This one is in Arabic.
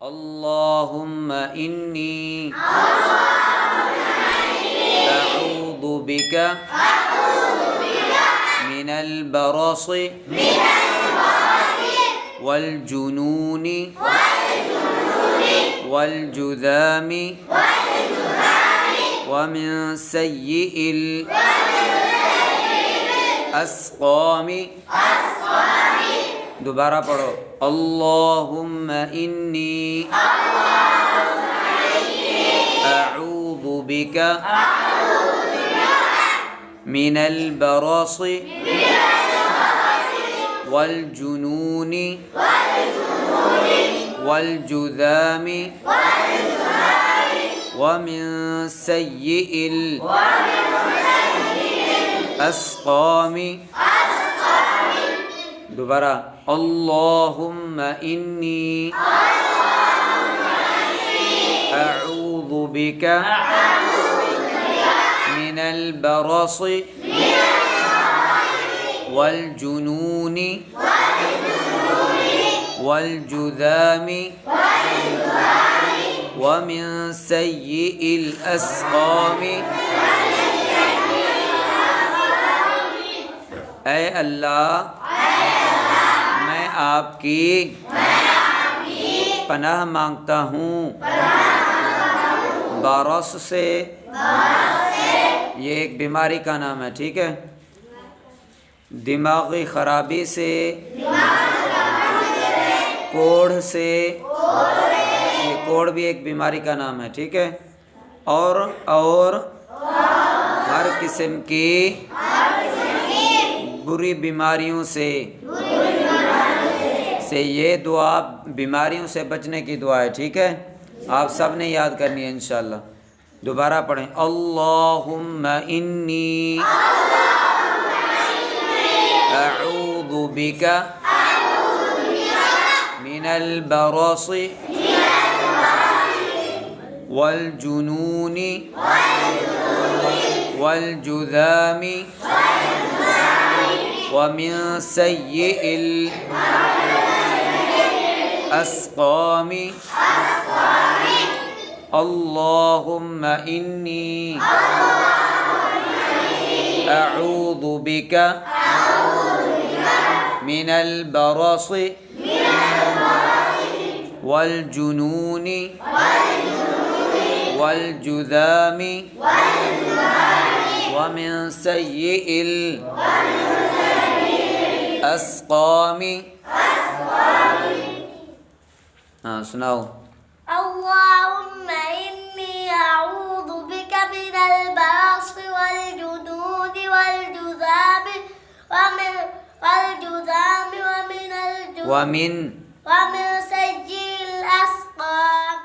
اللهم إني أعوذ بك من البرص والجنون والجذام ومن سيء الأسقام. دوبارہ پڑھو. اللہم انی اعوذ بک من البرص والجنون والجذام ومن سيء الأسقام. دوبارہ. اللہم انی اعوذ بک من البرص والجنون والجذام ومن سيء الأسقام. اے اللہ میں آپ کی پناہ مانگتا ہوں برص سے. یہ ایک بیماری کا نام ہے, ٹھیک ہے. دماغی خرابی سے, کوڑھ سے, یہ کوڑھ بھی ایک بیماری کا نام ہے, ٹھیک ہے. اور ہر قسم کی بری بیماریوں سے یہ دعا بیماریوں سے بچنے کی دعا ہے, ٹھیک ہے. آپ سب نے یاد کرنی ہے انشاءاللہ. دوبارہ پڑھیں. اللہم انی اعوذ بک من البرص والجنون والجذام ومن سيء الأسقام. اللهم إني أعوذ بك من البرص والجنون والجذام ومن سيء الأسقام. ہاں سناؤ. اللهم إني أعوذ بك من البرص والجنون والجذام ومن سيء الأسقام.